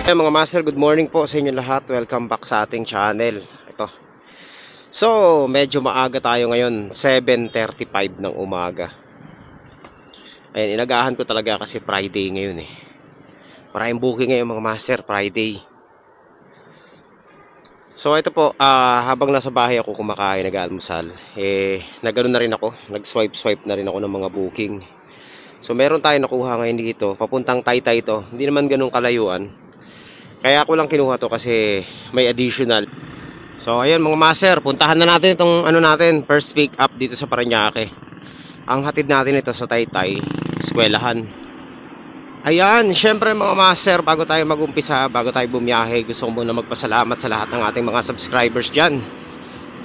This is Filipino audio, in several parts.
Hey mga master, good morning po sa inyo lahat. Welcome back sa ating channel. Ito. So, medyo maaga tayo ngayon, 7:35 ng umaga. Ayun, inagahan ko talaga kasi Friday ngayon eh. Maraming booking ngayon mga master, Friday. So, ito po, habang nasa bahay ako kumakain, nag-aalmusal, nagano na rin ako, nag-swipe na rin ako ng mga booking. So, meron tayong nakuha ngayon dito, papuntang Taytay to. Hindi naman ganun kalayuan. Kaya ako lang kinuha to kasi may additional. So ayun mga master, puntahan na natin itong ano natin, first pick up dito sa Parañaque. Ang hatid natin ito sa Taytay, eskwelahan. Ayan, syempre mga master, bago tayo mag-umpisa, bago tayo bumiyahe, gusto ko muna magpasalamat sa lahat ng ating mga subscribers dyan.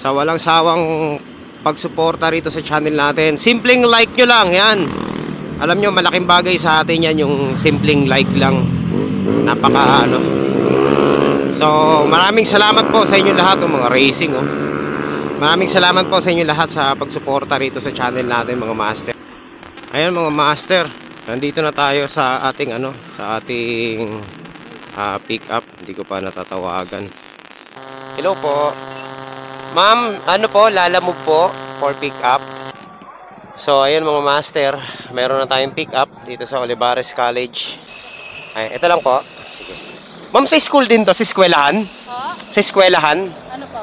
Sa walang sawang pagsuporta rito sa channel natin. Simpleng like nyo lang, yan. Alam nyo, malaking bagay sa atin yan, yung simpleng like lang. Napaka ano. So, maraming salamat po sa inyo lahat, mga racing, oh. Maraming salamat po sa inyo lahat sa pagsuporta rito sa channel natin, mga master. Ayan mga master, nandito na tayo sa ating pick up. Hindi ko pa natatawagan. Hello po. Ma'am, ano po, lalamove po for pick up. So, ayan mga master, meron na tayong pick up dito sa Olivares College. Ay, ito lang po. Sige. Ma'am, sa school din to, sa eskwelahan? Ha? Sa eskwelahan? Ano po?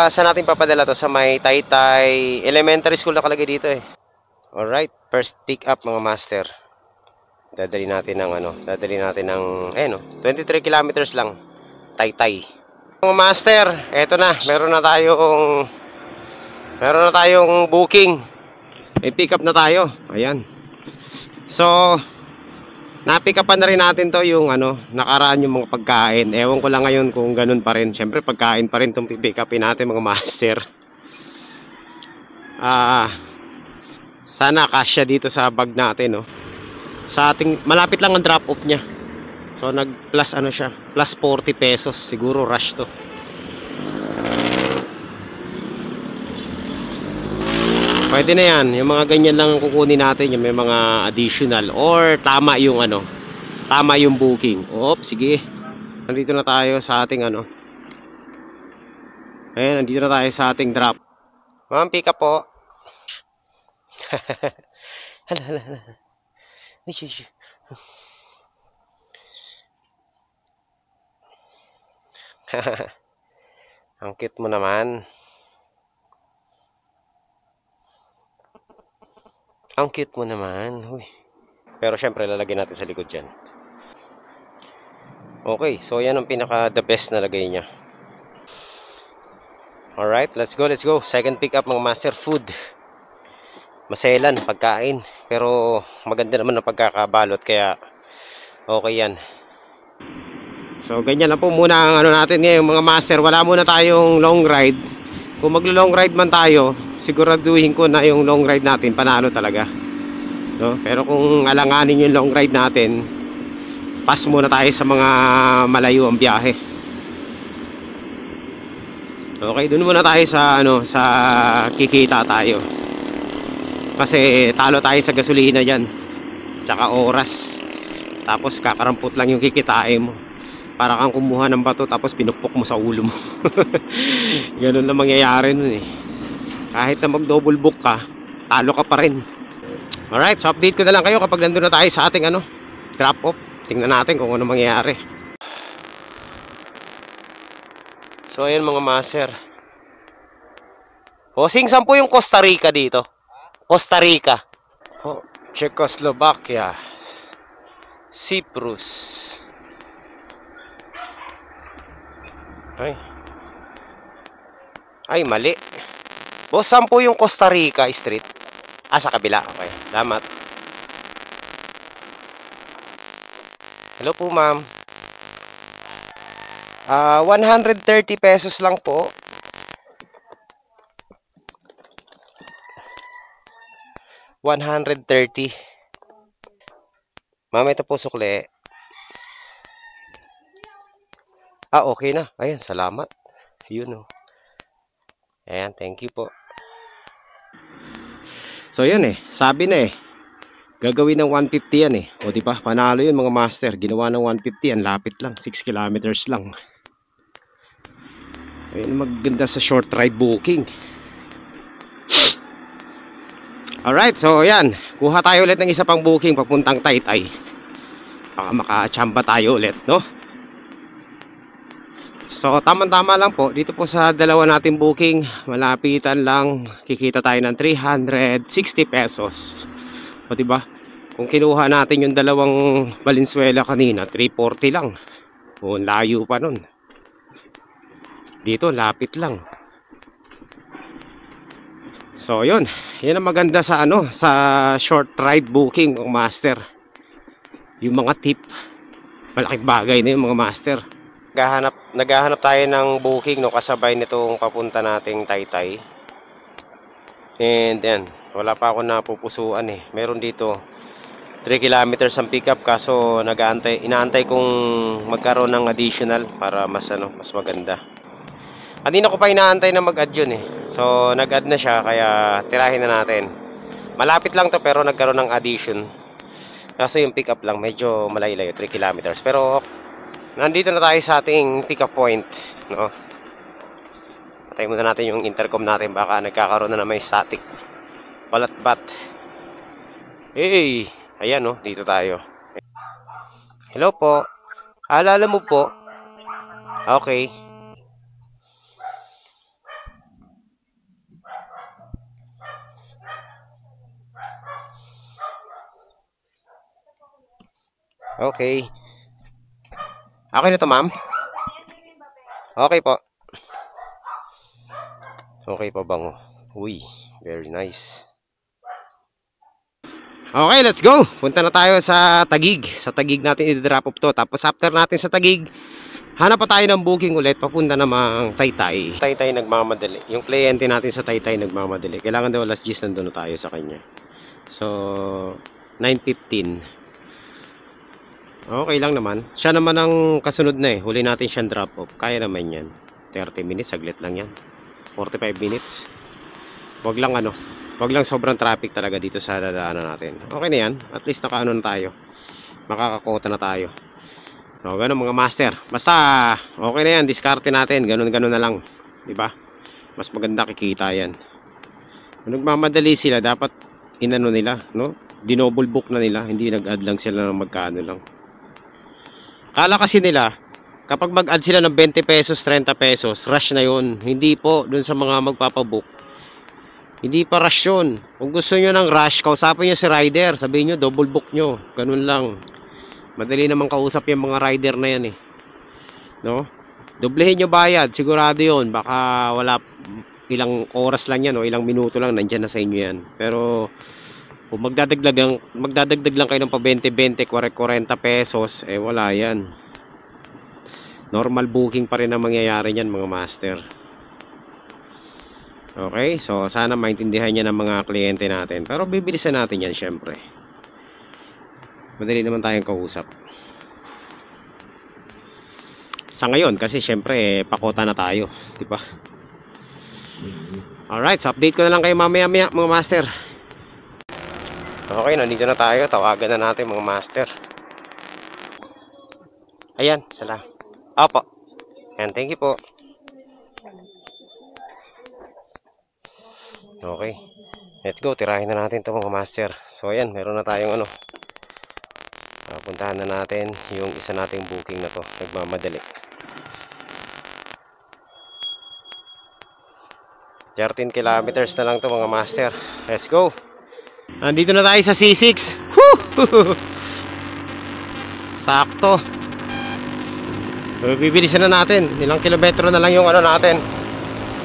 Saan natin papadala to? Sa may Taytay Elementary School nakalagay dito eh. Alright, first pick up mga master. Dadali natin ng 23 kilometers lang. Taytay. Mga master, eto na, meron na tayong booking. May pick up na tayo. Ayan. So, na-pick upan na rin natin to yung nakaraan yung mga pagkain. Ewan ko lang ngayon kung ganun pa rin. Siyempre pagkain pa rin itong pick upin natin mga master. Sana kasya dito sa bag natin, no. Sa ating malapit lang ang drop off niya. So nag plus siya, plus 40 pesos. Siguro rush to. Pwede na yan. Yung mga ganyan lang kukunin natin. Yung may mga additional. Or tama yung tama yung booking. Sige. Nandito na tayo sa ating Ayan, nandito na tayo sa ating drop. Ma'am, pick up po. Hala. Ang cute mo naman. Ang cute mo naman. Uy. Pero syempre lalagyan natin sa likod dyan. Okay, so yan ang pinaka the best na lagay niya. Alright, let's go. Second pick up mga master, food. Maselan, pagkain. Pero maganda naman ang pagkakabalot kaya okay yan. So ganyan lang po muna ang natin ngayon mga master. Wala muna tayong long ride. Kung maglo-long ride man tayo, siguraduhin ko na yung long ride natin panalo talaga, no? Pero kung alanganin yung long ride natin, pass muna tayo sa mga malayo ang biyahe. Okay, dun muna tayo sa sa kikita tayo. Kasi talo tayo sa gasolina diyan. Tsaka oras. Tapos kakarampot lang yung kikitain mo. Para kang kumuha ng bato tapos pinupok mo sa ulo mo. Ganun na mangyayari nun eh. Kahit na mag double book ka, talo ka pa rin. Alright, so update ko na lang kayo kapag nandun na tayo sa ating drop off. Tingnan natin kung ano mangyayari. So ayan mga master. Hosing, saan po yung Costa Rica dito? Costa Rica. Czechoslovakia. Cyprus. Ay, mali. Boss, saan po yung Costa Rica street? Sa kabila. Okay, salamat. Hello po, ma'am. 130 pesos lang po. $130. Ma'am, ito po sukle. Okay na. Ayan, salamat. Yun, oh. Ayan, thank you po. So, yun sabi na Gagawin ng 150 yan eh. O di ba? Panalo yun mga master. Ginawa ng 150 yan. Lapit lang. 6 kilometers lang. Ayun maganda sa short ride booking. Alright, so yan. Kuha tayo ulit ng isa pang booking papuntang Taytay. Baka makachamba tayo ulit, no? So, tama-tama lang po. Dito po sa dalawa nating booking, malapitan lang. Kikita tayo ng 360 pesos. O diba? Kung kinuha natin yung dalawang Valenzuela kanina, 340 lang. O, layo pa nun. Dito, lapit lang. So, yun. Yan ang maganda sa sa short ride booking o master. Yung mga tip. Malaking bagay na yung mga master. Naghahanap tayo ng booking no, kasabay nitong papunta nating Taytay. And yan, wala pa ako napupusuan eh. Meron dito 3 kilometers ang pick up kaso inaantay kong magkaroon ng additional para mas mas maganda. Kanina ko pa inaantay na mag-add yun eh. So nag-add na siya kaya tirahin na natin. Malapit lang to pero nagkaroon ng addition. Kasi yung pick up lang medyo malayo-layo, 3 kilometers. Pero nandito na tayo sa ating pick up point, no? Patay muna natin yung intercom natin, baka nagkakaroon na naman static. Balat-bat. Hey! Ayan no, dito tayo. Hello po. Alala mo po. Okay. Okay. Okay na to, ma'am? Okay po. Okay pa bango. Uy, very nice. Okay, let's go. Punta na tayo sa Taguig. Sa Taguig natin i-drop off to. Tapos after natin sa Taguig, hanap pa tayo ng booking ulit. Papunta namang Taytay. Taytay nagmamadali. Yung kliyente natin sa Taytay nagmamadali. Kailangan daw alas 10 nandun na tayo sa kanya. So, 9:15. Okay lang naman. Siya naman ang kasunod na eh. Huli natin siyang drop off. Kaya naman yan. 30 minutes, saglit lang yan. 45 minutes. Wag lang sobrang traffic talaga dito sa dadaanan natin. Okay na yan. At least nakaano na tayo. Makakakota na tayo. So, ganun mga master. Basta, okay na yan. Diskarte natin. Ganun na lang. Diba? Mas maganda kikita yan. Kung nagmamadali sila, dapat inano nila, no? Dinoble book na nila. Hindi nag-add lang sila ng magkano lang. Kala kasi nila, kapag mag-add sila ng 20 pesos, 30 pesos, rush na yun. Hindi po, dun sa mga magpapabook. Hindi pa rush yun. Kung gusto nyo ng rush, kausapin nyo si rider. Sabihin nyo, double book nyo. Ganun lang. Madali naman kausap yung mga rider na yan eh. No? Doblehin nyo bayad. Sigurado yun. Baka ilang oras lang yan o ilang minuto lang nandyan na sa inyo yan. Pero kung magdadagdag lang kayo ng pa 20, 40 pesos, eh wala yan. Normal booking pa rin ang mangyayari yan mga master. Okay, so sana maintindihan niya ng mga kliyente natin. Pero bibilisan natin yan syempre. Madali naman tayong kausap. Sa ngayon, kasi syempre pakota na tayo, di ba? Alright, so update ko na lang kayo mamaya mga master. Okay, nandito na tayo. Tawagan na natin mga master. Ayan, salamat. Opo. Ayan, thank you po. Okay. Let's go. Tirahin na natin ito mga master. So ayan, meron na tayong puntahan na natin yung isa nating booking na to. Nagmamadali. 13 kilometers na lang to mga master. Let's go. Nandito na tayo sa C6. Woo! Sakto. Bibilisan na natin. Ilang kilometro na lang yung natin.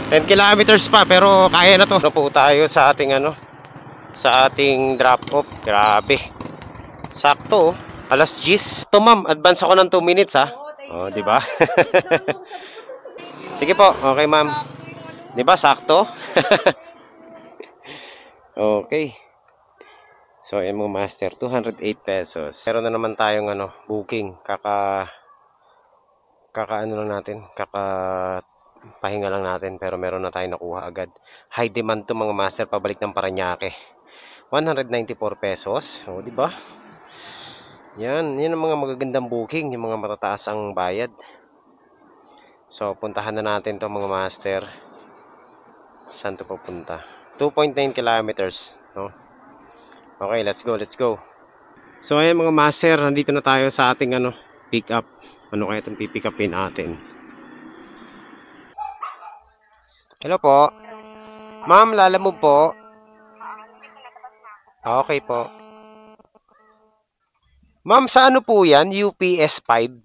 10 kilometers pa pero kaya na to. Po tayo sa ating sa ating drop off. Grabe. Sakto. Alas 10. To ma'am, advance ako ng 2 minutes ha. Oh, di ba? Sige po. Okay ma'am. Di ba sakto? Okay. So ayan mga master, 208 pesos. Meron na naman tayong booking. Kakaano lang natin, pahinga lang natin pero meron na tayong nakuha agad. High demand to mga master, pabalik ng Parañaque. 194 pesos. O, di ba? Yan ang mga magagandang booking, yung mga matataas ang bayad. So, puntahan na natin 'to mga master. Saan 'to pupunta? 2.9 kilometers, no? Okay, let's go, let's go. So, ayan mga master, nandito na tayo sa ating pick up. Ano kaya itong pipick upin natin? Hello po. Ma'am, Lalamove po. Okay po. Ma'am, sa ano po yan? UPS 5?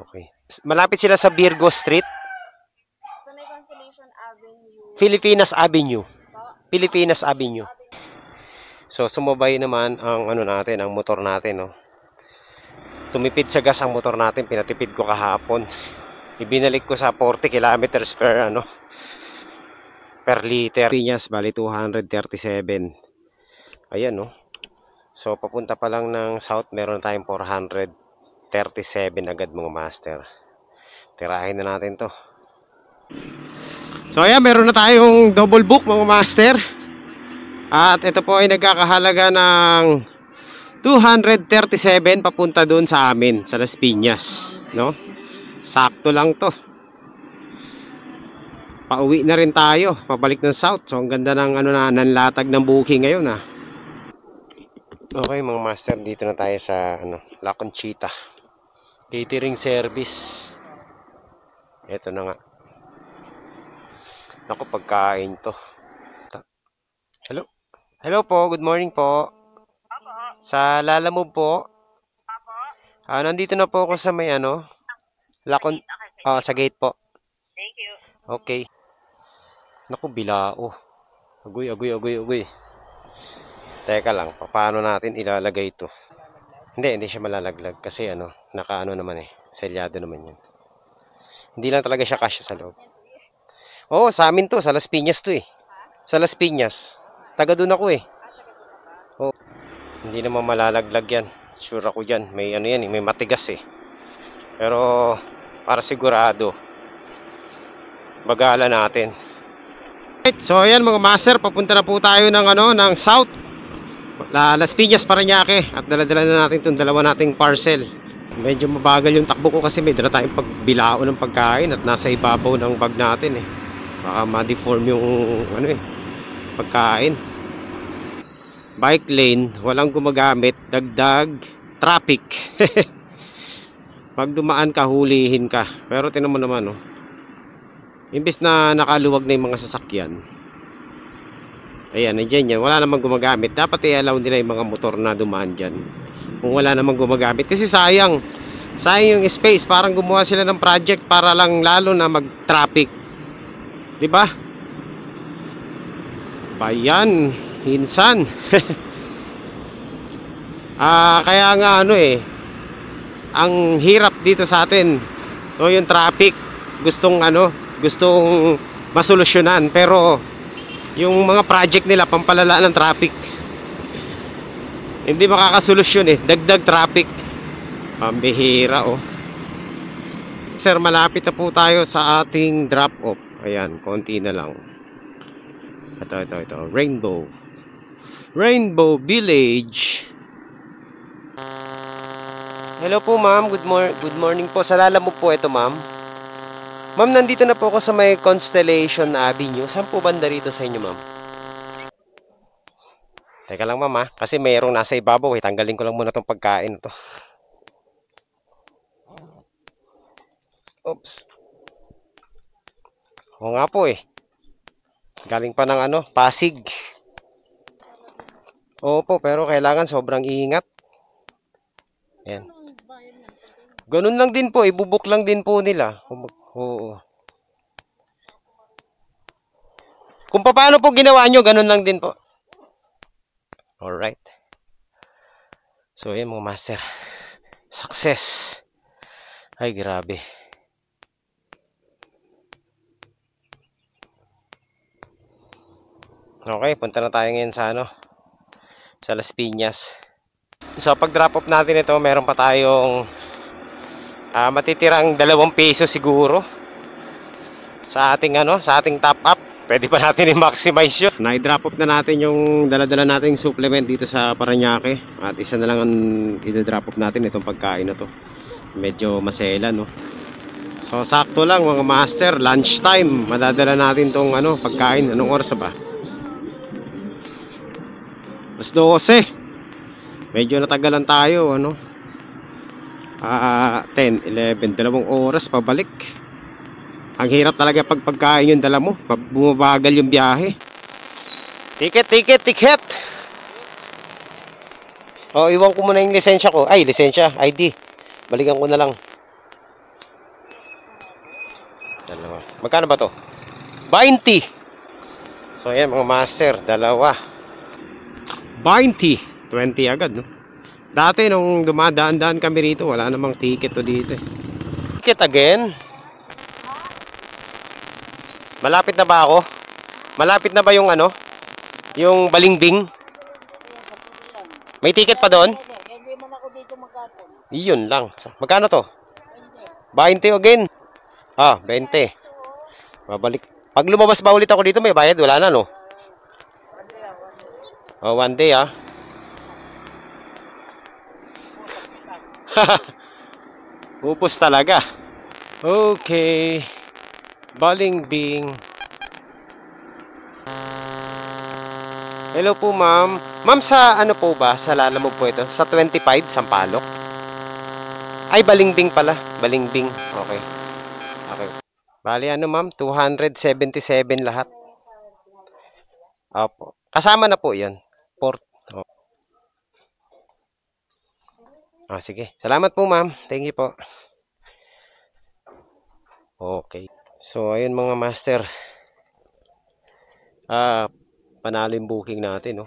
Okay. Malapit sila sa Virgo Street? Sa may Constellation Avenue. Filipinas Avenue. Filipinas Avenue. So, sumabay naman ang natin, ang motor natin, no. Tumipid sa gas ang motor natin, pinatipid ko kahapon. Ibinalik ko sa 40 kilometers per liter. Piñas, bali 237. Ayan, no. So, papunta pa lang ng south, meron tayong 437 agad mga master. Tirahin na natin to. So, ayan, meron na tayong double book mga master. At ito po ay nagkakahalaga ng 237 papunta doon sa amin, sa Las Piñas, no? Sakto lang to. Pauwi na rin tayo, pabalik ng south. So, ang ganda ng nanlatag ng booking ngayon, ah. Okay, mga master, dito na tayo sa La Conchita. Catering service. Ito na nga. Naku, pagkain to. Hello? Hello po, good morning po. Apo. Sa Lalamove po. Apo. Nandito na po ako sa may sa gate po. Thank you. Okay. Naku, bilao. Agoy. Teka lang, paano natin ilalagay ito? Hindi siya malalaglag kasi nakaano naman selyado naman yan. Hindi lang talaga siya kasya sa loob. Oo, sa amin to, sa Las Piñas to eh. Sa Las Piñas. Taga doon ako eh. Oo. Hindi naman malalaglag yan. Sure ako dyan. May may matigas eh. Pero, para sigurado, bagala natin. Right, so ayan mga master, papunta na po tayo ng south. Las Piñas, Parañaque. At dala-dala na natin itong dalawa nating parcel. Medyo mabagal yung takbo ko kasi may dala tayong pagbilao ng pagkain at nasa ibabaw ng bag natin eh. Baka ma-deform yung pagkain. Bike lane, walang gumagamit, dagdag traffic. Pag dumaan ka, hulihin ka. Pero tinan mo naman, imbis na nakaluwag na yung mga sasakyan, ayan, nandiyan yan, wala namang gumagamit. Dapat i-allow nila yung mga motor na dumaan dyan kung wala namang gumagamit. Kasi sayang yung space. Parang gumawa sila ng project para lang lalo na mag-traffic, diba? Bayan, hinsan. Kaya nga ang hirap dito sa atin, yung traffic. Gustong masolusyonan, pero yung mga project nila pampalala ng traffic. Hindi makakasolusyon dagdag traffic. Pambihira Sir, malapit na po tayo sa ating drop off. Ayan, konti na lang. Ito. Rainbow Village. Hello po ma'am, good morning po. Sa Lalamove po ito ma'am. Ma'am, nandito na po ako sa may Constellation Avenue. Saan po banda rito sa inyo ma'am? Teka lang ma'am kasi mayroong nasa ibabaw Tanggalin ko lang muna tong pagkain to. Oops. Oo nga po Galing pa ng Pasig. Opo, pero kailangan sobrang ingat. Ayan. Ganun lang din po, ibubuk lang din po nila. Oo. Kung paano po ginawa nyo, ganun lang din po. Alright. So, ayan mga master. Success. Ay, grabe. Okay, punta na tayo ngayon sa sa Las Piñas. So, pag drop off natin ito, meron pa tayong matitirang 2 peso siguro sa ating sa ating top up. Pwede pa natin i-maximize yun. Na-drop off na natin yung dala-dala nating supplement dito sa Parañaque. At isa na lang ang i-drop off natin itong pagkain na to. Medyo masela, no? So sakto lang mga master, lunch time. Madadala natin tong pagkain. Anong oras ba? 12. Medyo natagalan tayo, 10, 11, 2 oras pabalik. Ang hirap talaga pag pagkain yung dala mo, pag bumabagal yung biyahe. Ticket. Iwan ko muna yung lisensya ko. Ay, lisensya, ID. Balikan ko na lang. Dalawa. Magkano ba to? 20. So ayan mga master, dalawa. 20 agad, no? Dati nung dumadaan-daan kami rito, wala namang ticket to dito. Ticket again? Malapit na ba ako? Malapit na ba yung yung Balingbing? May ticket pa doon? Hindi man ako dito magkapon. Iyon lang. Magkano to? 20 again. 20. Babalik. Pag lumabas ba ulit ako dito, may bayad? Wala na, no? One day, Upos talaga. Okay. Balingbing. Hello po, ma'am. Ma'am, sa po ba? Sa Lalamove po ito? Sa 25, Sampaloc? Ay, Balingbing pala. Balingbing. Okay. Bali, ma'am? 277 lahat. Opo. Kasama na po yan. Port. Sige. Salamat po, ma'am. Thank you po. Okay. So, ayun mga master. Panalo yung booking natin, no?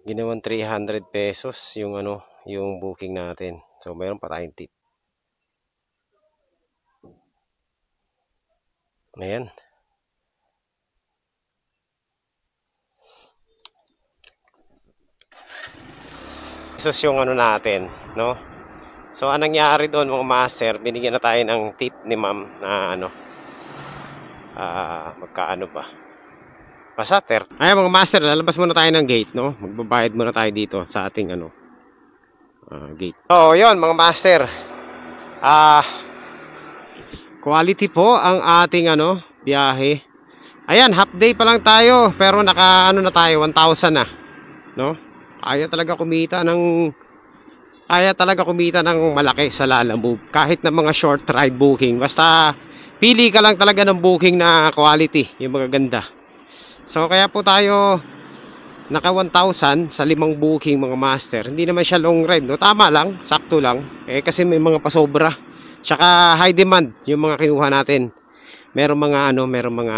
Ginawang 300 pesos yung yung booking natin. So, mayroon pa tayong tip. Ayan. Pesos yung natin, no? So, anong nangyari doon mga master, binigyan na tayo ng tip ni ma'am na magkaano ba? Basta 30. Ayan mga master, lalabas muna tayo ng gate, no? Magbabayad muna tayo dito sa ating gate. So, yun mga master. Quality po ang ating biyahe. Ayan, half day pa lang tayo, pero naka na tayo, 1,000 na, no? Kaya talaga kumita ng malaki sa Lalamove kahit na mga short ride booking. Basta pili ka lang talaga ng booking na quality, yung magaganda. So kaya po tayo naka 1,000 sa 5 booking mga master. Hindi naman siya long ride, no? Tama lang, sakto lang. Kasi may mga pasobra. Tsaka high demand yung mga kinuha natin. Merong mga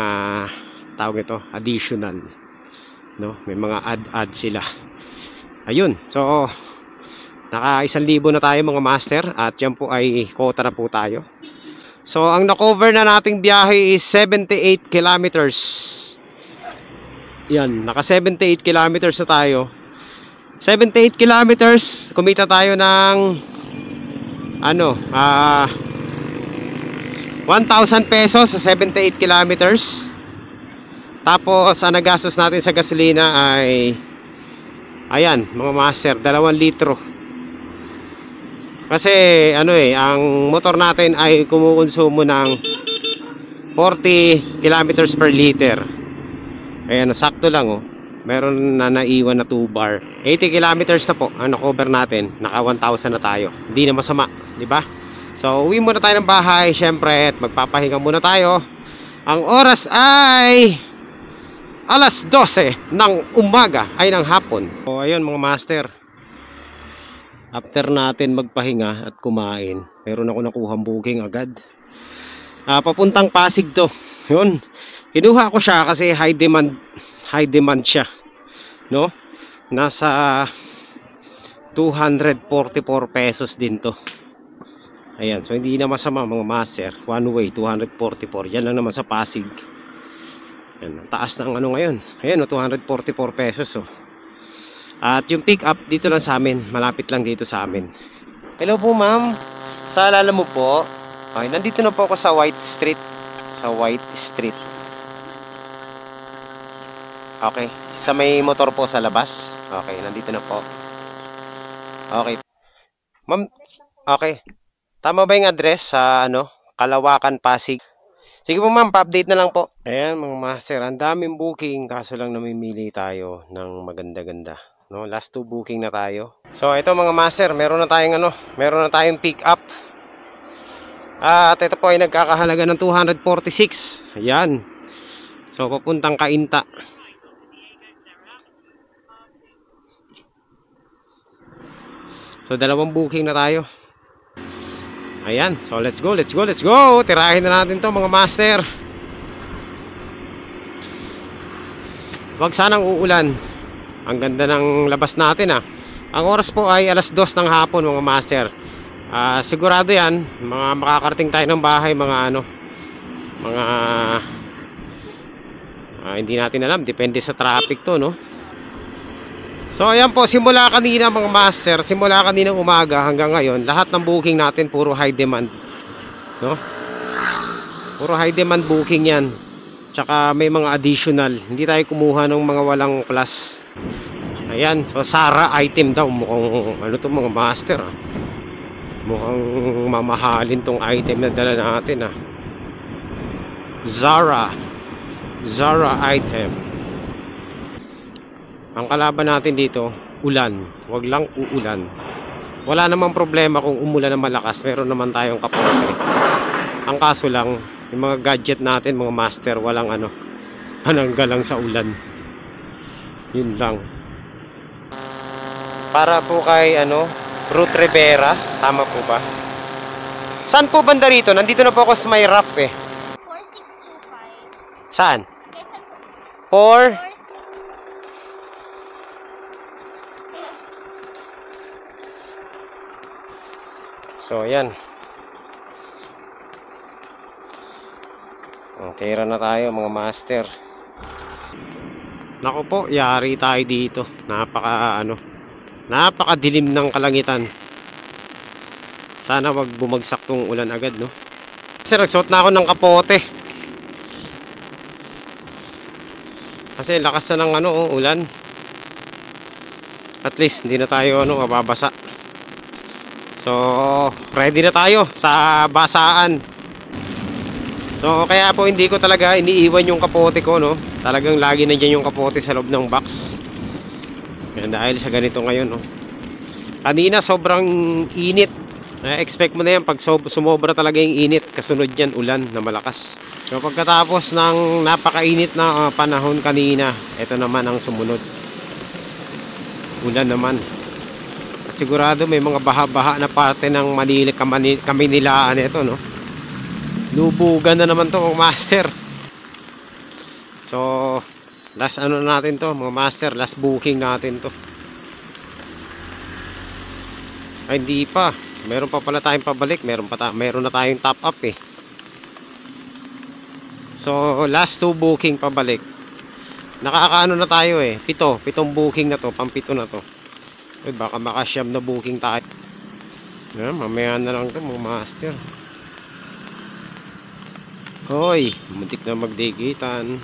tawag ito, additional, no? May mga add sila. Ayun. So naka 1,000 na tayo mga master at yan po ay quota na po tayo. So ang na-cover na nating biyahe is 78 kilometers. Yan, naka 78 kilometers na tayo. 78 kilometers, kumita tayo ng 1,000 pesos sa 78 kilometers. Tapos ang nagastos natin sa gasolina ay ayan mga master, 2 litro. Kasi ang motor natin ay kumukonsumo ng 40 kilometers per liter. Ayan, sakto lang, oh. Meron na naiwan na 2 bar. 80 kilometers na po ang na-cover natin. Naka 1,000 na tayo. Hindi na masama, di ba? So, uwi muna tayo ng bahay, syempre, at magpapahinga muna tayo. Ang oras ay alas 12 ng umaga, ay ng hapon. So, ayun mga master. After natin magpahinga at kumain, meron ako nakuhang booking agad. Papuntang Pasig to. Yun. Kinuha ko siya kasi high demand siya, no? Nasa 244 pesos din to. Ayan, so hindi na masama mga master. One way 244. Yan lang naman sa Pasig. Yan, taas ng ngayon. Ayan, 244 pesos, oh. At yung pick up dito lang sa amin, malapit lang dito sa amin. Hello po ma'am, sa Lalamove po. Okay, nandito na po ako sa White Street. Okay. Sa may motor po sa labas. Okay, nandito na po. Okay. Ma'am, okay. Tama ba yung address sa Kalawakan, Pasig? Sige po ma'am, pa-update na lang po. Ayan mga master, ang daming booking kaso lang namimili tayo ng maganda-ganda. No, last 2 booking na tayo. So ito mga master, meron na tayong pick up. At ito po ay nagkakahalaga ng 246. Ayan. So papuntang Cainta. So 2 booking na tayo. Ayan, so let's go. Tirahin na natin to mga master. Huwag sanang uulan. Ang ganda ng labas natin Ang oras po ay alas 2 ng hapon mga master. Sigurado yan, mga makakarating tayo ng bahay, hindi natin alam, depende sa traffic to, no? So ayan po, simula kanina mga master, simula kanina umaga hanggang ngayon, lahat ng booking natin puro high demand, no? Puro high demand booking yan. Tsaka may mga additional, hindi tayo kumuha ng mga walang plus. Ayan, so Zara item daw, mukhang to mga master mukhang mamahalin tong item na dala natin Zara item. Ang kalaban natin dito, ulan. Huwag lang uulan. Wala namang problema kung umulan na malakas. Meron naman tayong kapote. Ang kaso lang, yung mga gadget natin, mga master, walang pananggalang sa ulan. Yun lang. Para po kay Ruth Rivera. Tama po ba? Saan po banda rito? Nandito na po ako sa may rap 4625. Saan? Quezon po. 4 So, ayan. Tira na tayo mga master. Naku po, yari tayo dito. Napakadilim ng kalangitan. Sana wag bumagsak tong ulan agad, no? Kasi nagsuot na ako ng kapote. Kasi lakas na ng ulan. At least hindi na tayo mababasa. So, ready na tayo sa basaan. So, kaya po hindi ko talaga iniiwan yung kapote ko, no? Talagang lagi nandiyan yung kapote sa loob ng box. Yan, dahil sa ganito ngayon, no? Kanina sobrang init. Expect mo na yan pag sumobra talaga yung init. Kasunod yan, ulan na malakas. So, pagkatapos ng napakainit na panahon kanina, ito naman ang sumunod. Ulan naman. At sigurado may mga baha-baha na parte ng Kaminilaan ito, no? Lubugan na naman to mga master. So last natin to mga master, last booking natin to. Ay hindi pa, meron pa pala tayong pabalik. Meron na tayong top up So last 2 booking pabalik. Nakakaano na tayo 7 booking na to, pang-7 na to. Baka makasyam na booking tayo. Mamaya na lang to mga master. Hoy, muntik na magdigitan.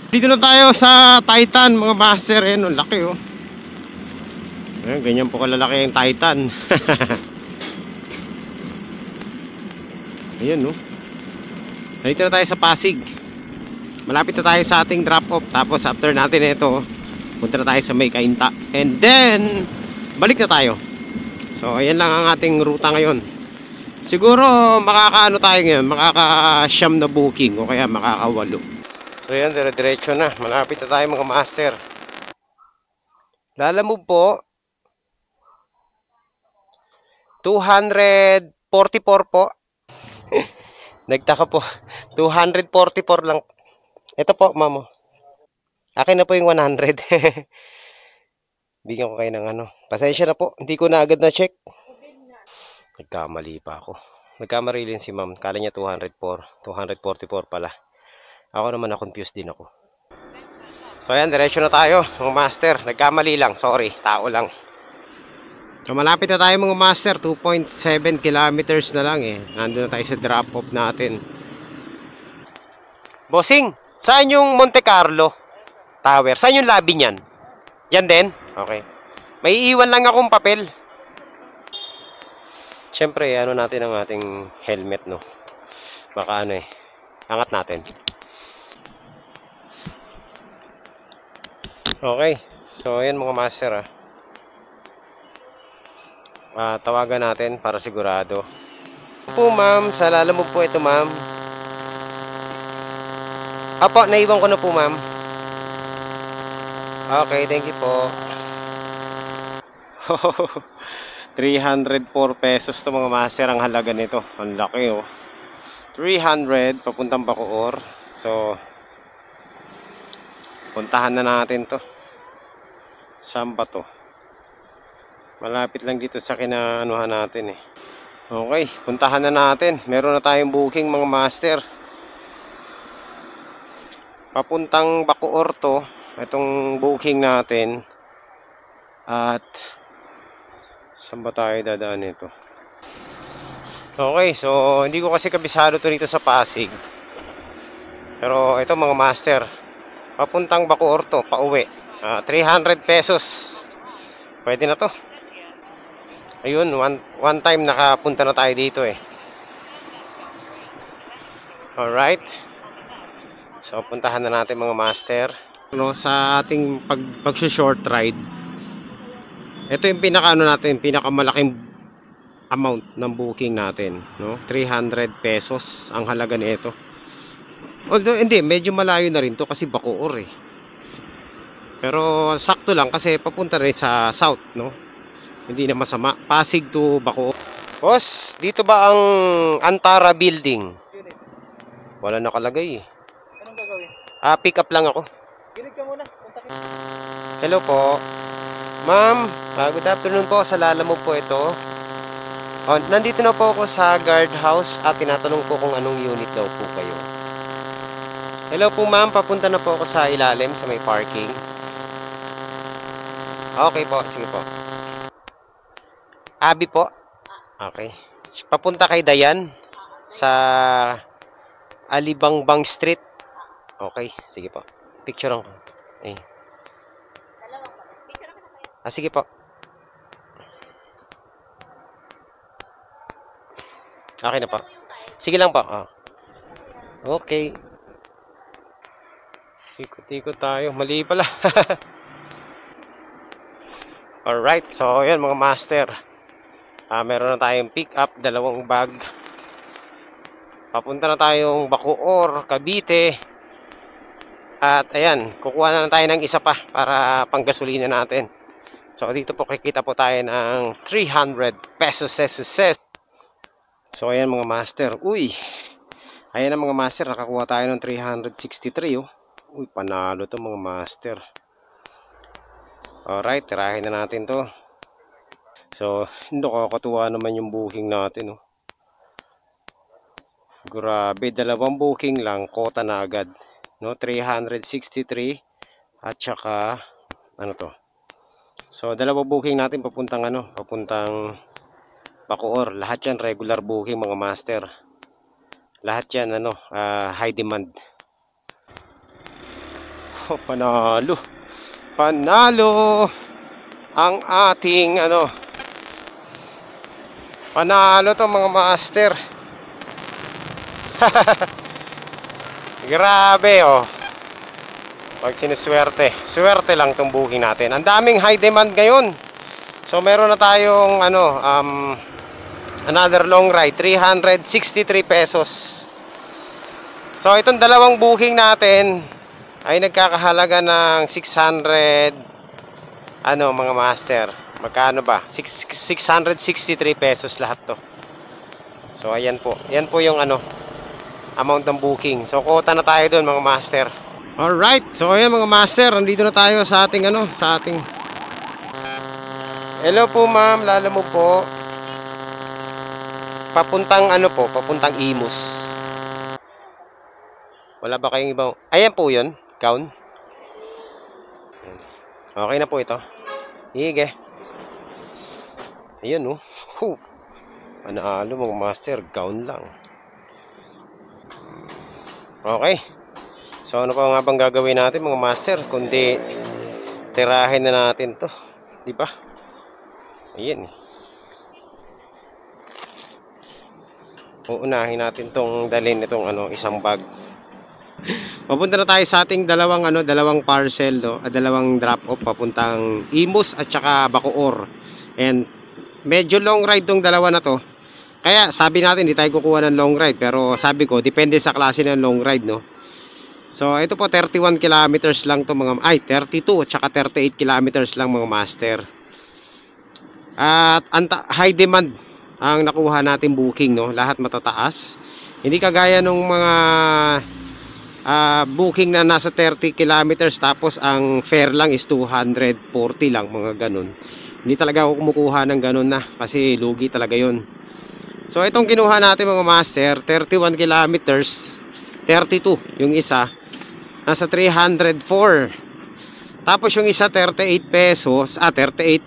Dito na tayo sa Titan mga master. Ang laki ganyan po kalalaki yung Titan. Ayan Dito na tayo sa Pasig. Malapit na tayo sa ating drop off. Tapos after natin ito, punta na tayo sa may Cainta. And then balik na tayo. So ayan lang ang ating ruta ngayon. Siguro makakaano tayo ngayon, makaka-siyam na booking o kaya makaka-8. So yan, dire-diretso na. Malapit na tayo mga master. Lalamove po 244 po. Nagtaka po. 244 lang. Ito po, mamo. Akin na po yung 100. Bigyan ko kayo ng Pasensya na po. Hindi ko na agad na check. Nagkamali pa ako. Nagkamali rin si ma'am. Kala niya 204. 244 pala. Ako naman na-confused din ako. So ayan, diretso na tayo mga master. Nagkamali lang. Sorry. Tao lang. So malapit na tayo mga master. 2.7 kilometers na lang Nandun na tayo sa drop off natin. Bossing, saan yung Monte Carlo? tower. Saan yung lobby niyan? Yan din? Okay. May iiwan lang akong papel. Siyempre, ano natin ang ating helmet, no? Baka ano eh. Angat natin. Okay. So, ayan mga master, tawagan natin para sigurado. Po, ma'am. Sa Lalamove po ito, ma'am. Apo, naiwan ko na po, ma'am. Okay, thank you po. 304 pesos to mga master ang halaga nito. Ang laki, oh. 300 papuntang Bacoor. So, puntahan na natin to. Saan ba to? Malapit lang dito sa kinaanuhan natin eh. Okay, puntahan na natin. Meron na tayong booking mga master. Papuntang Bacoor to. Itong booking natin. At saan ba tayo dadaan nito? Okay, so hindi ko kasi kabisado to dito sa Pasig. Pero ito mga master, papuntang Bacoor to, pauwi. 300 pesos. Pwede na to. Ayun, one time nakapunta na tayo dito eh. Alright. So puntahan na natin mga master. Sa ating pag-short ride, ito yung pinaka natin, pinakamalaking amount ng booking natin, no? 300 pesos ang halaga nito. Although hindi, medyo malayo na rin to kasi Bacoor eh. Pero sakto lang kasi papunta rin sa south, no? Hindi na masama. Pasig to Bacoor. Boss, dito ba ang Antara Building? Wala nakalagay eh. Anong gagawin? Pick up lang ako. Kinig ka muna. Punta ka. Hello po. Ma'am, good afternoon po. Sa Lalamove po ito. Nandito na po ako sa guardhouse at tinatanong po kung anong unit daw po kayo. Hello po ma'am, papunta na po ako sa ilalim sa may parking. Okay po, sige po. Abi po? Okay. Papunta kay Dayan sa Alibangbang Street. Okay, sige po. Picture lang ko. Eh. Sige po. Okay na po. Sige lang po. Okay. Ikot-ikot tayo. Mali pala. Alright. So, ayan mga master. Meron na tayong pick up. 2 bag. Papunta na tayong Bacoor, Cavite. At ayan. Kukuha na tayo ng isa pa para panggasolina natin. So, dito po kikita po tayo ng 300 pesos. So, ayan mga master. Uy! Ayan ang mga master. Nakakuha tayo ng 363, oh. Uy, panalo to mga master. Alright, tirahin na natin to. So, hindi kakatuwa naman yung booking natin, oh. Grabe, 2 booking lang. Kota na agad. No, 363. At saka, ano to? So, 2 booking natin papuntang Bacoor. Lahat yan regular booking mga master. Lahat yan high demand. Oh, panalo. Panalo ang ating panalo to mga master. Grabe oh. Pag siniswerte, swerte lang tong booking natin. Ang daming high demand ngayon. So meron na tayong another long ride, 363 pesos. So itong 2 booking natin ay nagkakahalaga ng 600 mga master. Magkano ba? 663 pesos lahat to. So ayan po. Yan po yung amount ng booking. So quota na tayo doon mga master. Alright. So ayan mga master, nandito na tayo sa ating Hello po ma'am, Lalamove po. Papuntang papuntang Imus. Wala ba kayong ibang? Ayan po 'yon, gown. Okay na po ito. Sige. Ayun oh. Panalo mga master, gown lang. Okay. So ano pa nga bang gagawin natin mga master, kundi tirahin na natin to, di ba? Ayan. Uunahin natin tong dalhin itong isang bag. Papunta na tayo sa ating dalawang parcel, no? Dalawang drop off papuntang Imus at saka Bacoor. And medyo long ride tong dalawa na to. Kaya sabi natin hindi tayo kukuha ng long ride, pero sabi ko depende sa klase ng long ride, no. So ito po 31 kilometers lang to 32 at saka 38 kilometers lang mga master. At high demand ang nakuha natin booking, no. Lahat matataas. Hindi kagaya nung mga booking na nasa 30 kilometers tapos ang fare lang is 240 lang, mga ganun. Hindi talaga ako kumukuha ng ganun na kasi lugi talaga yun. So itong kinuha natin mga master, 31 kilometers, 32 yung isa, nasa 304. Tapos yung isa 38 pesos, 38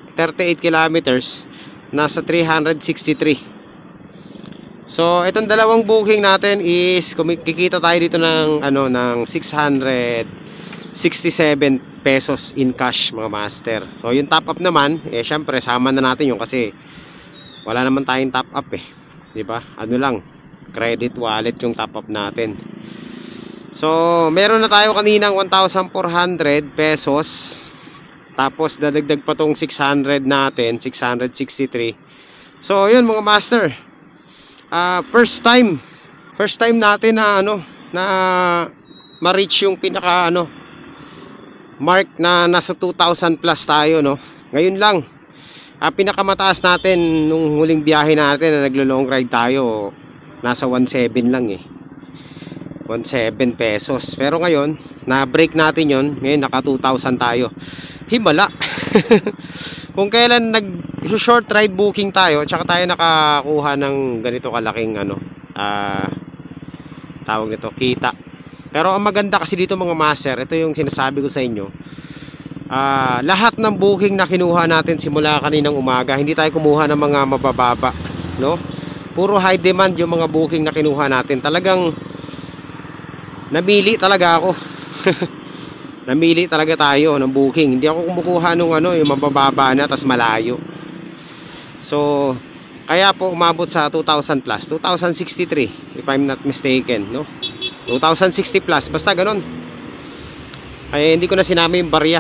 kilometers, nasa 363. So itong dalawang booking natin is kikita tayo dito ng ng 667 pesos in cash mga master. So yung top up naman, syempre sama na natin yung kasi wala naman tayong top up 'di ba? Ano lang, credit wallet yung top up natin. So meron na tayo kaninang 1,400 pesos. Tapos dadagdag pa tong 600 natin, 663. So yun mga master. First time natin na na ma-reach yung pinaka mark na nasa 2,000 plus tayo, no. Ngayon lang pinakamataas natin nung huling biyahe natin na naglo-long ride tayo, nasa 1,700 lang 1,700 pesos. Pero ngayon na-break natin yon, ngayon naka 2,000 tayo. Himala. Kung kailan nag-short ride booking tayo, tsaka tayo nakakuha ng ganito kalaking tawag nito, kita. Pero ang maganda kasi dito mga master, ito yung sinasabi ko sa inyo. Lahat ng booking na kinuha natin simula kaninang umaga, hindi tayo kumuha ng mga mabababa, no? Puro high demand yung mga booking na kinuha natin. Talagang namili talaga ako. Namili talaga tayo ng booking. Hindi ako kumukuha nung yung mabababa na tas malayo. So kaya po umabot sa 2,000 plus, 2,063 if I'm not mistaken, no? 2,060 plus, basta ganun. Ay hindi ko na sinama yung barya.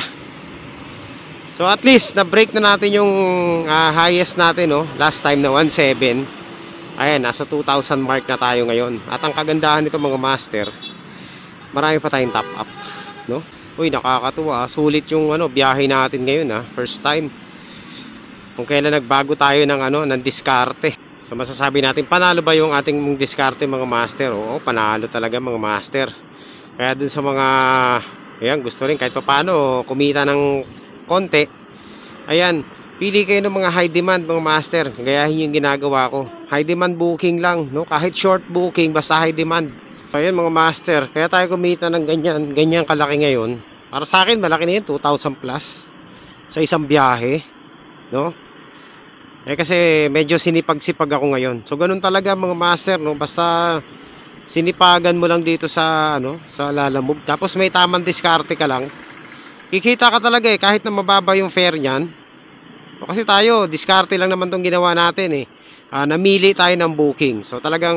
So at least na break na natin yung highest natin, no? Last time na 1,700. Ayan, nasa 2,000 mark na tayo ngayon. At ang kagandahan nito mga master, marami pa tayong top up, no? Uy, nakakatuwa. Sulit yung biyahe natin ngayon, first time. Kung kailan nagbago tayo ng diskarte. So masasabi natin panalo ba yung ating diskarte mga master? Oo, panalo talaga mga master. Kaya dun sa mga gusto rin kahit paano kumita ng konti. Ayan, pili kayo ng mga high demand mga master. Gayahin yung ginagawa ko. High demand booking lang, no? Kahit short booking basta high demand. Ayan mga master, kaya tayo kumita ng ganyan kalaki ngayon. Para sa akin malaki na yun, 2,000 plus sa isang biyahe, no? Kasi medyo sinipag-sipag ako ngayon. So ganun talaga mga master, no? Basta sinipagan mo lang dito sa sa Lalamove. Tapos may tamang diskarte ka lang. Kikita ka talaga kahit na mababa yung fare niyan. Kasi tayo, diskarte lang naman tong ginawa natin namili tayo ng booking. So talagang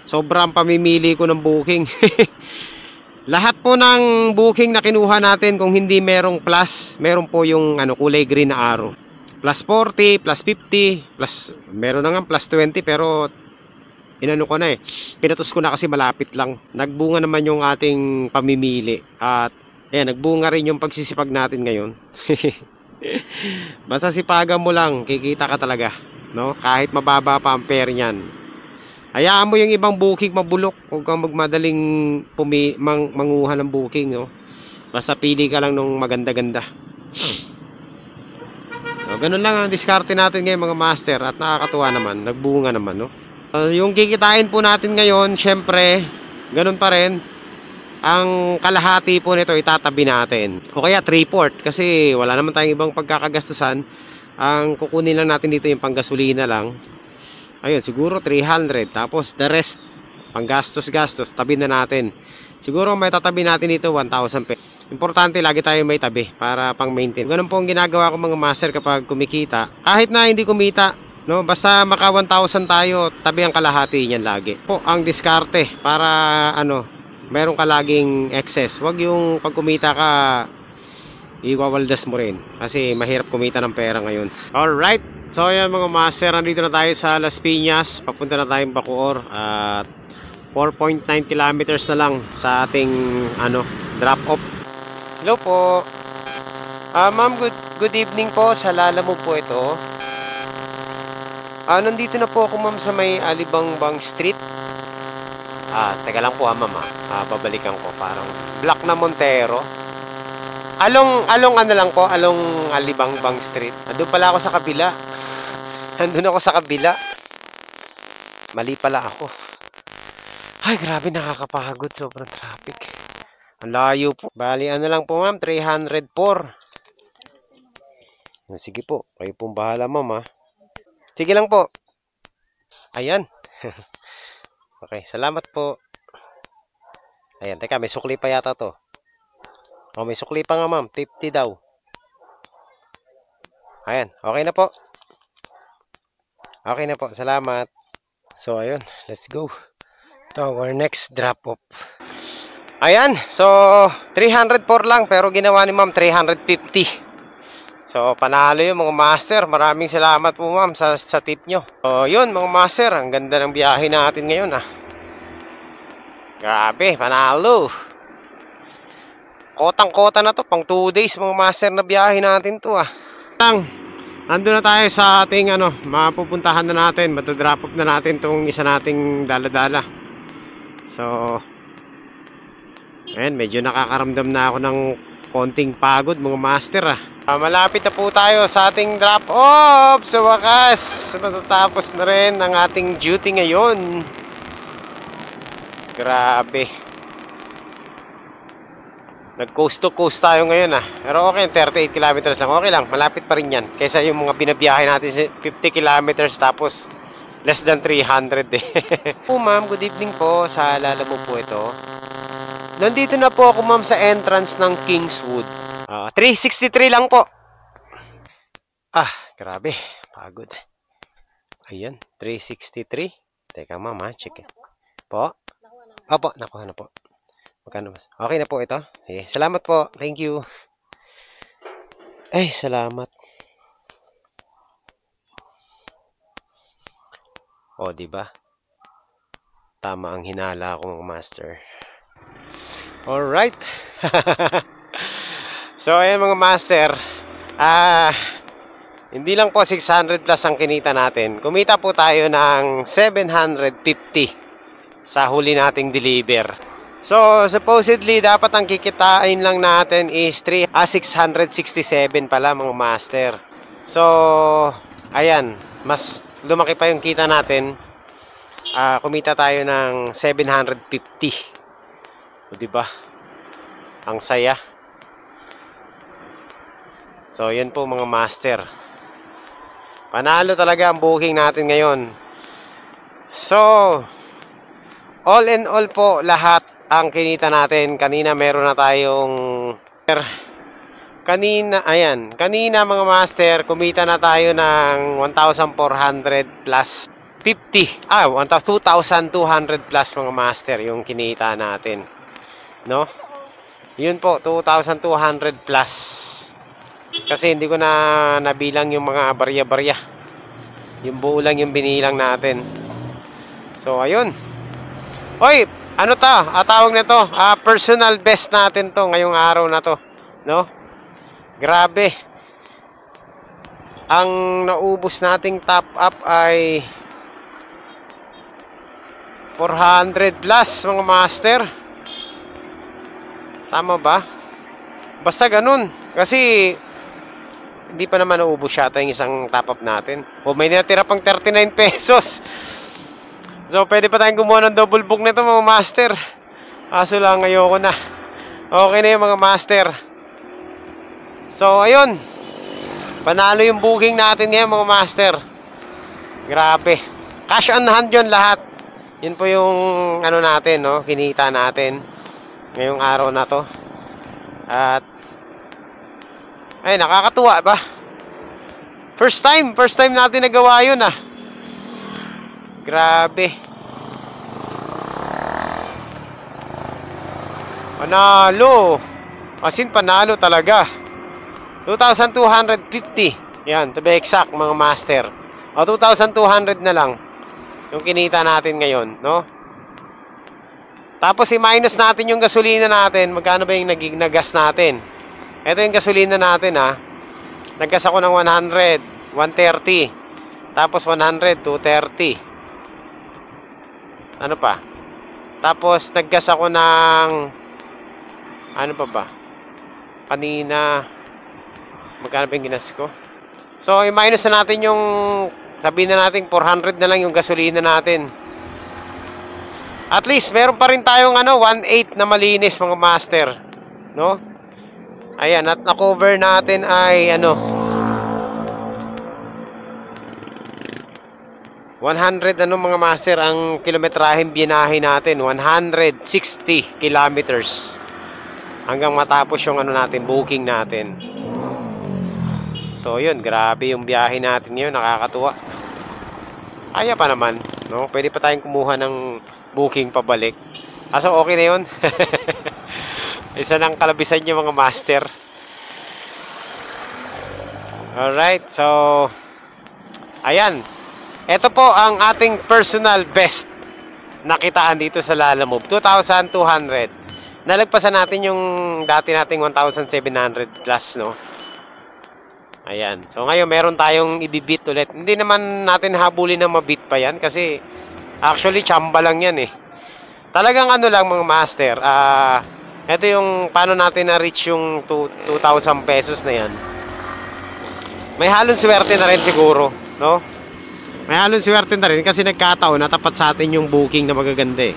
sobrang pamimili ko ng booking. Lahat po ng booking na kinuha natin, kung hindi merong plus, meron po yung kulay green na arrow. Plus 40, plus 50, plus meron na nga plus 20 pero ko na pinatos ko na kasi malapit lang. Nagbunga naman yung ating pamimili at nagbunga rin yung pagsisipag natin ngayon. Basta sipagan mo lang, kikita ka talaga, no? Kahit mababa pa ang fare niyan. Hayaan mo yung ibang booking mabulok. Huwag kang magmadaling manguha ng booking, no? Basta pili ka lang nung maganda-ganda. So, ganun lang ang diskarte natin ngayon mga master. At nakakatuwa naman, nagbunga naman, no? Yung kikitain po natin ngayon, syempre, ganun pa rin. Ang kalahati po nito itatabi natin. O kaya 3/4 kasi wala naman tayong ibang pagkakagastusan. Ang kukunin lang natin dito yung panggasolina lang. Ayun, siguro 300. Tapos the rest, panggastos-gastos, tabi na natin. Siguro may tatabi natin dito 1,000 pesos. Importante lagi tayo may tabi para pang maintain. Ganun po ang ginagawa ko mga master kapag kumikita. Kahit na hindi kumita, no, basta maka 1,000 tayo, tabi ang kalahati niyan lagi. Po ang diskarte para ano, meron ka laging excess. Huwag yung pag kumita ka iwawaldas mo rin kasi mahirap kumita ng pera ngayon. Alright, so yan mga master, nandito na tayo sa Las Piñas. Papunta na tayong Bacoor at 4.9 kilometers na lang sa ating ano, drop off. Hello po. Ma'am, good evening po. Sa Lalamove po ito. Nandito na po ako ma'am sa may Alibangbang Street. Teka lang po ma'am. Babalikan ko. Parang Black na Montero. Along ano lang po, along Alibangbang Street. Nandun pala ako sa kabila. Nandun ako sa kabila. Mali pala ako. Ay, grabe, nakakapagod. Sobrang traffic. Ang layo po. Bali, ano lang po ma'am, 304. Sige po, kayo pong bahala ma'am. Sige lang po. Ayan. Okay, salamat po. Ayan, teka, may sukli pa yata to. May sukli pa nga ma'am, 50 daw. Ayan, okay na po. Okay na po, salamat. So, ayun, let's go to our next drop off. Ayan, so 304 lang pero ginawa ni ma'am 350. So panalo yun mga master. Maraming salamat po ma'am sa tip nyo. So yun mga master, ang ganda ng biyahe natin ngayon Grabe, panalo. Kotang-kota na to, pang 2 days mga master na biyahe natin to Nandun na tayo sa ating mapupuntahan na natin. Matodrop off na natin tong isa nating dala-dala. So ayan, medyo nakakaramdam na ako ng konting pagod mga master malapit na po tayo sa ating drop off. Sa wakas, matatapos na rin ang ating duty ngayon. Grabe. Nag coast to coast tayo ngayon Pero okay, 38 kilometers lang. Okay lang, malapit pa rin yan. Kaysa yung mga binabiyahe natin 50 kilometers tapos less than 300 Oh ma'am, good evening po. Sa Lalamove po ito. Nandito na po ako ma'am sa entrance ng Kingswood. 363 lang po. Grabe. Pagod. Ayan, 363. Teka ma'am check it. Po? Opo, nakuha na po. Magkano mas? Okay na po ito. Sige, salamat po. Thank you. Ay, salamat. Diba? Tama ang hinala ko mga master. Alright. So, ayan mga master. Hindi lang po 600 plus ang kinita natin. Kumita po tayo ng 750 sa huli nating deliver. So, supposedly, dapat ang kikitain lang natin is 667 pala mga master. So, ayan. Mas lumaki pa yung kita natin. Kumita tayo ng 750. Diba? Ang saya. So, yun po mga master. Panalo talaga ang booking natin ngayon. So, all in all po, lahat ang kinita natin. Kanina meron na tayong kanina mga master, kumita na tayo ng 1,400 plus 50. 2,200 plus mga master yung kinita natin. No? Yun po, 2,200 plus. Kasi hindi ko na nabilang yung mga barya-barya. Yung buo lang yung binilang natin. So, ayun. Oy, ano to? Tawag na to. Personal best natin to ngayong araw na to. No? Grabe. Ang naubos nating top up ay 400 plus mga master. Tama ba? Basta ganun. Kasi hindi pa naman naubos yata yung isang top up natin. May natira pang 39 pesos. So pwede pa tayong gumawa ng double book nito mga master. Kaso lang ayoko na. Okay na yung mga master. So ayun. Panalo yung booking natin ngayon mga master. Grabe. Cash on hand yun lahat. Yun po yung ano natin, no? Kinita natin. ngayong araw na to. At ay, nakakatuwa ba? First time natin nagawa yun ah. Grabe. Panalo. As in, panalo talaga. 2,250. Yan, to be exact mga master. O 2,200 na lang yung kinita natin ngayon, no? Tapos i-minus natin yung gasolina natin. Magkano ba yung naging nagas natin? Ito yung gasolina natin ha. Naggas ako ng 100, 130. Tapos 100, 230. Ano pa? Tapos naggas ako ng ano pa ba? Kanina magkano ba yung ginas ko? So i-minus na natin yung, sabihin na natin 400 na lang yung gasolina natin. At least meron pa rin tayong 1.8 na malinis mga master, no? Ayan, at na-cover natin ay 100 mga master ang kilometraheng binahe natin, 160 kilometers hanggang matapos yung natin, booking natin. So yun, grabe yung biyahe natin ngayon, nakakatuwa. Kaya pa naman, no? Pwede pa tayong kumuha ng booking pabalik. So okay na yun. Isa ng kalabisan nyo mga master. Alright, so ayan. Ito po ang ating personal best nakitaan dito sa Lalamove, 2,200. Nalagpasan natin yung dati nating 1,700 plus, no? Ayan. So ngayon meron tayong ibibit ulit. Hindi naman natin habulin na mabit pa yan kasi actually chamba lang yan eh. Talagang lang mga master. Ito yung paano natin na-reach yung 2,000 pesos na yan. May halong swerte na rin siguro, no? May halong swerte na rin kasi nagkataon na tapat sa atin yung booking na magaganda eh.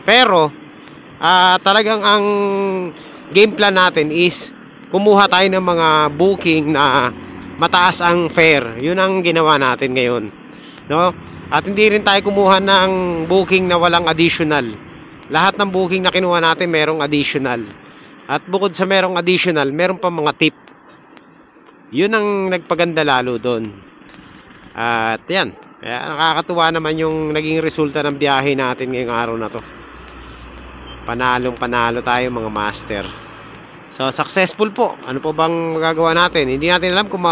Pero talagang ang game plan natin is kumuha tayo ng mga booking na mataas ang fare. Yun ang ginawa natin ngayon, no? At hindi rin tayo kumuha ng booking na walang additional. Lahat ng booking na kinuha natin merong additional. At bukod sa merong additional, meron pa mga tip. Yun ang nagpaganda lalo doon. At yan, kaya nakakatuwa naman yung naging resulta ng biyahe natin ngayong araw na to. Panalong panalo tayo mga master. So successful po. Ano po bang magagawa natin? Hindi natin alam kung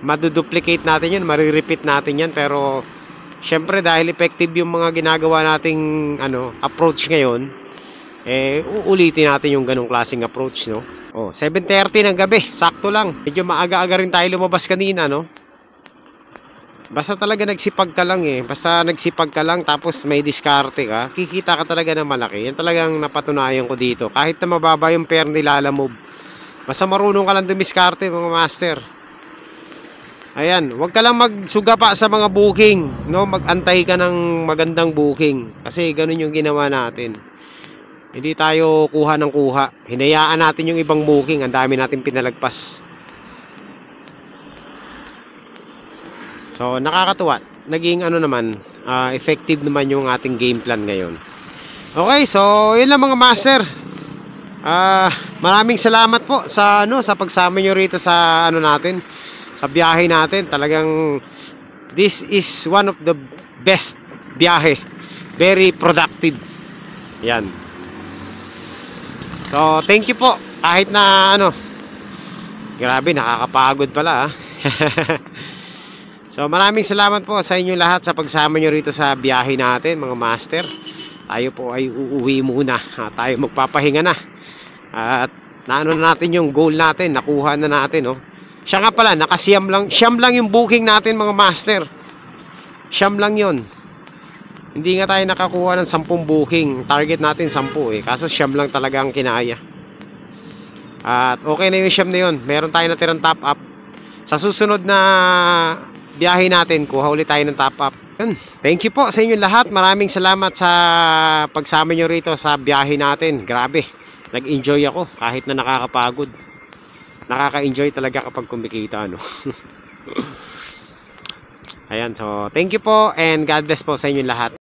maduduplicate natin yun, marirepeat natin yan, pero syempre dahil effective yung mga ginagawa nating approach ngayon, uulitin natin yung ganong klaseng approach, no? 7:30 ng gabi, sakto lang. Medyo maaga-aga rin tayo lumabas kanina, no? Basta talaga nagsipag ka lang eh. Basta nagsipag ka lang tapos may diskarte ka, kikita ka talaga ng malaki. Yan talagang napatunayan ko dito. Kahit na mababa yung fare ni Lalamove, basta marunong ka lang dumiskarte mga master. Ayan, wag ka lang magsuga pa sa mga booking, no? Mag-antay ka ng magandang booking kasi ganun yung ginawa natin. Hindi tayo kuha ng kuha. Hinayaan natin yung ibang booking, ang dami natin pinalagpas. So nakakatuwa. Naging effective naman yung ating game plan ngayon. Okay, so yun lang mga master. Maraming salamat po sa pagsama nyo rito sa natin, sa biyahe natin. Talagang this is one of the best biyahe. Very productive. Yan. So thank you po. Kahit na grabe, nakakapagod pala So maraming salamat po sa inyo lahat sa pagsama nyo rito sa biyahe natin mga master. Tayo po ay uuwi muna. Tayo magpapahinga na. At naano na natin yung goal natin. Nakuha na natin. Siya nga pala, nakasiyam lang yung booking natin mga master. Siyam lang yun. Hindi nga tayo nakakuha ng 10 booking. Target natin 10 eh. Kaso siyam lang talaga ang kinaya. At okay na yung siyam na yun. Meron tayo natirang top up. Sa susunod na biyahe natin, kuha ulit tayo ng top up. Yun. Thank you po sa inyo lahat. Maraming salamat sa pagsama nyo rito sa biyahe natin. Grabe, nag-enjoy ako kahit na nakakapagod. Nakaka-enjoy talaga kapag kumikita Ayan, so thank you po and God bless po sa inyo lahat.